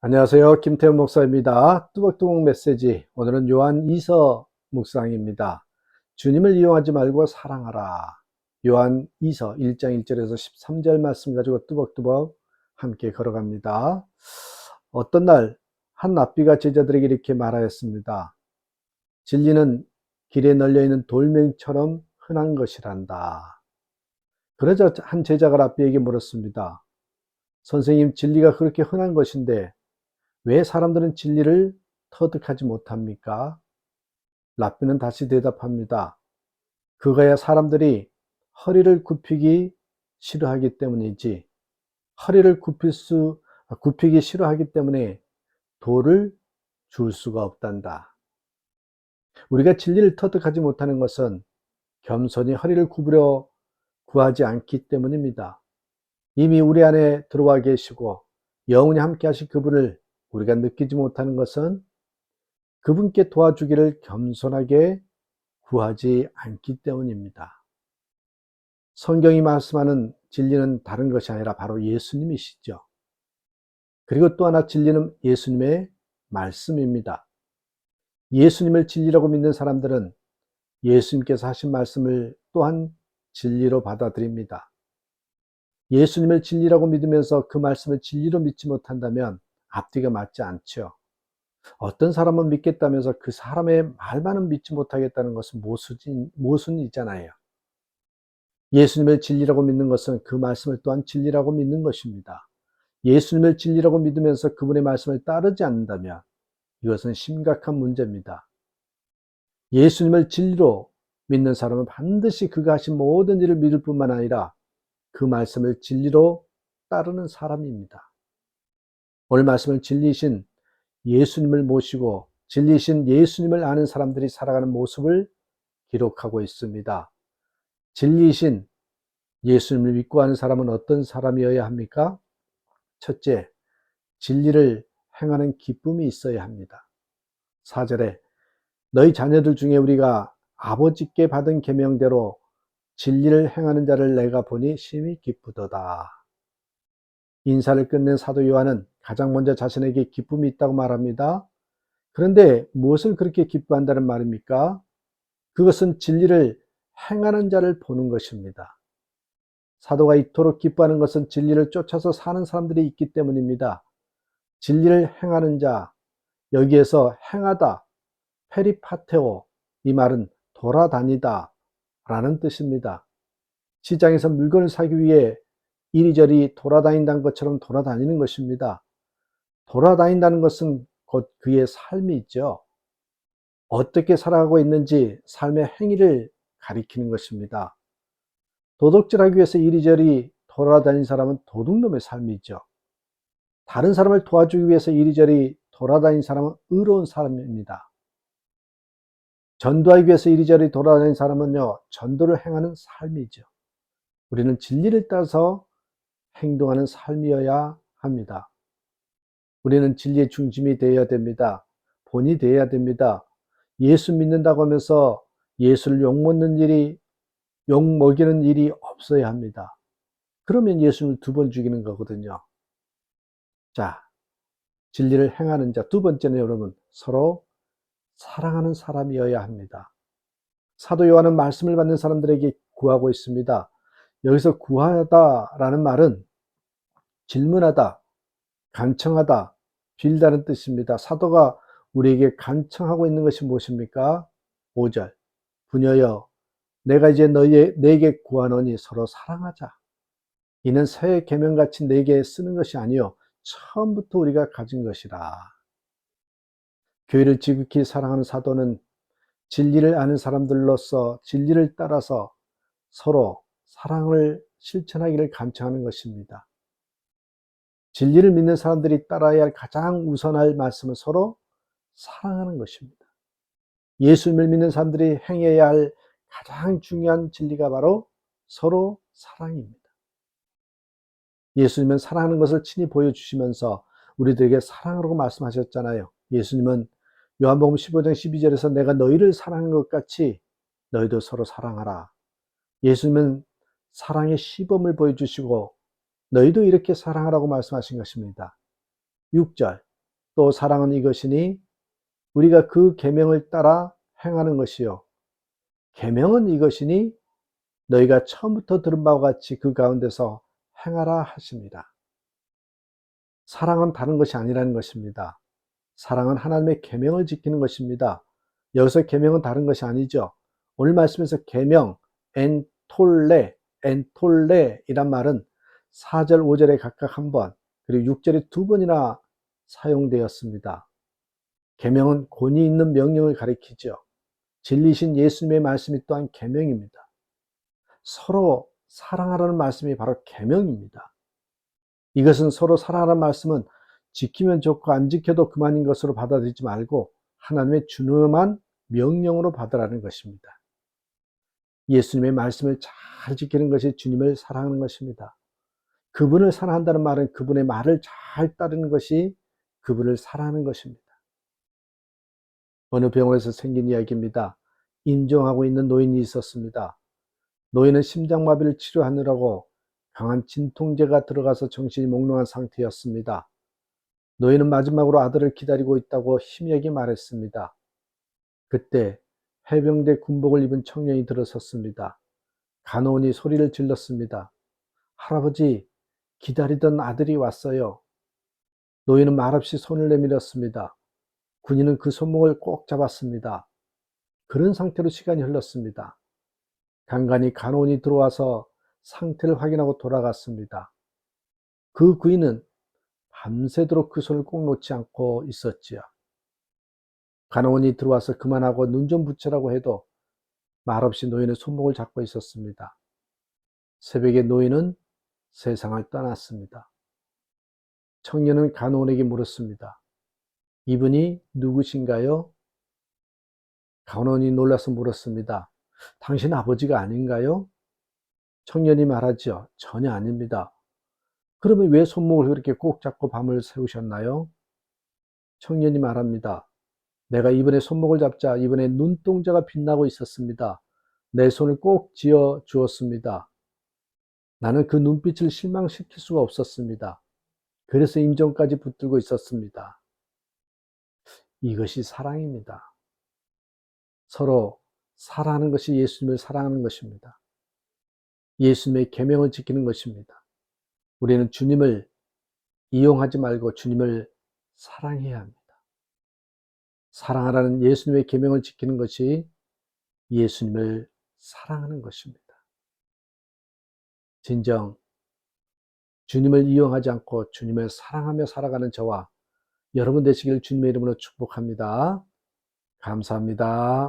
안녕하세요. 김태형 목사입니다. 뚜벅뚜벅 메시지. 오늘은 요한 2서 묵상입니다. 주님을 이용하지 말고 사랑하라. 요한 2서 1장 1절에서 13절 말씀 가지고 뚜벅뚜벅 함께 걸어갑니다. 어떤 날 한 랍비가 제자들에게 이렇게 말하였습니다. 진리는 길에 널려있는 돌멩이처럼 흔한 것이란다. 그러자 한 제자가 랍비에게 물었습니다. 선생님, 진리가 그렇게 흔한 것인데 왜 사람들은 진리를 터득하지 못합니까? 랍비는 다시 대답합니다. 그거야 사람들이 허리를 굽히기 싫어하기 때문이지. 허리를 굽히기 싫어하기 때문에 돌을 줄 수가 없단다. 우리가 진리를 터득하지 못하는 것은 겸손히 허리를 굽으려 구하지 않기 때문입니다. 이미 우리 안에 들어와 계시고 영원히 함께 하실 그분을 우리가 느끼지 못하는 것은 그분께 도와주기를 겸손하게 구하지 않기 때문입니다. 성경이 말씀하는 진리는 다른 것이 아니라 바로 예수님이시죠. 그리고 또 하나 진리는 예수님의 말씀입니다. 예수님을 진리라고 믿는 사람들은 예수님께서 하신 말씀을 또한 진리로 받아들입니다. 예수님을 진리라고 믿으면서 그 말씀을 진리로 믿지 못한다면 앞뒤가 맞지 않죠. 어떤 사람은 믿겠다면서 그 사람의 말만은 믿지 못하겠다는 것은 모순이잖아요. 예수님을 진리라고 믿는 것은 그 말씀을 또한 진리라고 믿는 것입니다. 예수님을 진리라고 믿으면서 그분의 말씀을 따르지 않는다면 이것은 심각한 문제입니다. 예수님을 진리로 믿는 사람은 반드시 그가 하신 모든 일을 믿을 뿐만 아니라 그 말씀을 진리로 따르는 사람입니다. 오늘 말씀은 진리이신 예수님을 모시고 진리이신 예수님을 아는 사람들이 살아가는 모습을 기록하고 있습니다. 진리이신 예수님을 믿고 아는 사람은 어떤 사람이어야 합니까? 첫째, 진리를 행하는 기쁨이 있어야 합니다. 4절에 너희 자녀들 중에 우리가 아버지께 받은 계명대로 진리를 행하는 자를 내가 보니 심히 기쁘도다. 인사를 끝낸 사도 요한은 가장 먼저 자신에게 기쁨이 있다고 말합니다. 그런데 무엇을 그렇게 기뻐한다는 말입니까? 그것은 진리를 행하는 자를 보는 것입니다. 사도가 이토록 기뻐하는 것은 진리를 쫓아서 사는 사람들이 있기 때문입니다. 진리를 행하는 자, 여기에서 행하다, 페리파테오, 이 말은 돌아다니다 라는 뜻입니다. 시장에서 물건을 사기 위해 이리저리 돌아다닌다는 것처럼 돌아다니는 것입니다. 돌아다닌다는 것은 곧 그의 삶이 있죠. 어떻게 살아가고 있는지 삶의 행위를 가리키는 것입니다. 도둑질하기 위해서 이리저리 돌아다닌 사람은 도둑놈의 삶이죠. 다른 사람을 도와주기 위해서 이리저리 돌아다닌 사람은 의로운 사람입니다. 전도하기 위해서 이리저리 돌아다닌 사람은요, 전도를 행하는 삶이죠. 우리는 진리를 따라서 행동하는 삶이어야 합니다. 우리는 진리의 중심이 되어야 됩니다. 본이 되어야 됩니다. 예수 믿는다고 하면서 예수를 욕먹이는 일이 없어야 합니다. 그러면 예수를 두 번 죽이는 거거든요. 자, 진리를 행하는 자. 두 번째는 여러분, 서로 사랑하는 사람이어야 합니다. 사도 요한은 말씀을 받는 사람들에게 구하고 있습니다. 여기서 구하다라는 말은 질문하다, 간청하다, 빌다는 뜻입니다. 사도가 우리에게 간청하고 있는 것이 무엇입니까? 5절. 부녀여, 내가 이제 내게 구하노니 서로 사랑하자. 이는 새 계명같이 내게 쓰는 것이 아니요 처음부터 우리가 가진 것이라. 교회를 지극히 사랑하는 사도는 진리를 아는 사람들로서 진리를 따라서 서로 사랑을 실천하기를 간청하는 것입니다. 진리를 믿는 사람들이 따라야 할 가장 우선할 말씀은 서로 사랑하는 것입니다. 예수님을 믿는 사람들이 행해야 할 가장 중요한 진리가 바로 서로 사랑입니다. 예수님은 사랑하는 것을 친히 보여주시면서 우리들에게 사랑하라고 말씀하셨잖아요. 예수님은 요한복음 15장 12절에서 내가 너희를 사랑하는 것 같이 너희도 서로 사랑하라. 예수님은 사랑의 시범을 보여주시고 너희도 이렇게 사랑하라고 말씀하신 것입니다. 6절 또 사랑은 이것이니 우리가 그 계명을 따라 행하는 것이요 계명은 이것이니 너희가 처음부터 들은 바와 같이 그 가운데서 행하라 하십니다. 사랑은 다른 것이 아니라는 것입니다. 사랑은 하나님의 계명을 지키는 것입니다. 여기서 계명은 다른 것이 아니죠. 오늘 말씀에서 계명, 엔톨레이란 말은 4절, 5절에 각각 한 번, 그리고 6절에 두 번이나 사용되었습니다. 계명은 권위 있는 명령을 가리키죠. 진리신 예수님의 말씀이 또한 계명입니다. 서로 사랑하라는 말씀이 바로 계명입니다. 이것은 서로 사랑하라는 말씀은 지키면 좋고 안 지켜도 그만인 것으로 받아들이지 말고 하나님의 준엄한 명령으로 받으라는 것입니다. 예수님의 말씀을 잘 지키는 것이 주님을 사랑하는 것입니다. 그분을 사랑한다는 말은 그분의 말을 잘 따르는 것이 그분을 사랑하는 것입니다. 어느 병원에서 생긴 이야기입니다. 임종하고 있는 노인이 있었습니다. 노인은 심장마비를 치료하느라고 강한 진통제가 들어가서 정신이 몽롱한 상태였습니다. 노인은 마지막으로 아들을 기다리고 있다고 희미하게 말했습니다. 그때 해병대 군복을 입은 청년이 들어섰습니다. 간호원이 소리를 질렀습니다. 할아버지, 기다리던 아들이 왔어요. 노인은 말없이 손을 내밀었습니다. 군인은 그 손목을 꼭 잡았습니다. 그런 상태로 시간이 흘렀습니다. 간간히 간호원이 들어와서 상태를 확인하고 돌아갔습니다. 그 군인은 밤새도록 그 손을 꼭 놓지 않고 있었지요. 간호원이 들어와서 그만하고 눈 좀 붙이라고 해도 말없이 노인의 손목을 잡고 있었습니다. 새벽에 노인은 세상을 떠났습니다. 청년은 간호원에게 물었습니다. 이분이 누구신가요? 간호원이 놀라서 물었습니다. 당신 아버지가 아닌가요? 청년이 말하죠. 전혀 아닙니다. 그러면 왜 손목을 그렇게 꼭 잡고 밤을 새우셨나요? 청년이 말합니다. 내가 이번에 손목을 잡자 이번에 눈동자가 빛나고 있었습니다. 내 손을 꼭 쥐어 주었습니다. 나는 그 눈빛을 실망시킬 수가 없었습니다. 그래서 임종까지 붙들고 있었습니다. 이것이 사랑입니다. 서로 사랑하는 것이 예수님을 사랑하는 것입니다. 예수님의 계명을 지키는 것입니다. 우리는 주님을 이용하지 말고 주님을 사랑해야 합니다. 사랑하라는 예수님의 계명을 지키는 것이 예수님을 사랑하는 것입니다. 진정 주님을 이용하지 않고 주님을 사랑하며 살아가는 저와 여러분 되시길 주님의 이름으로 축복합니다. 감사합니다.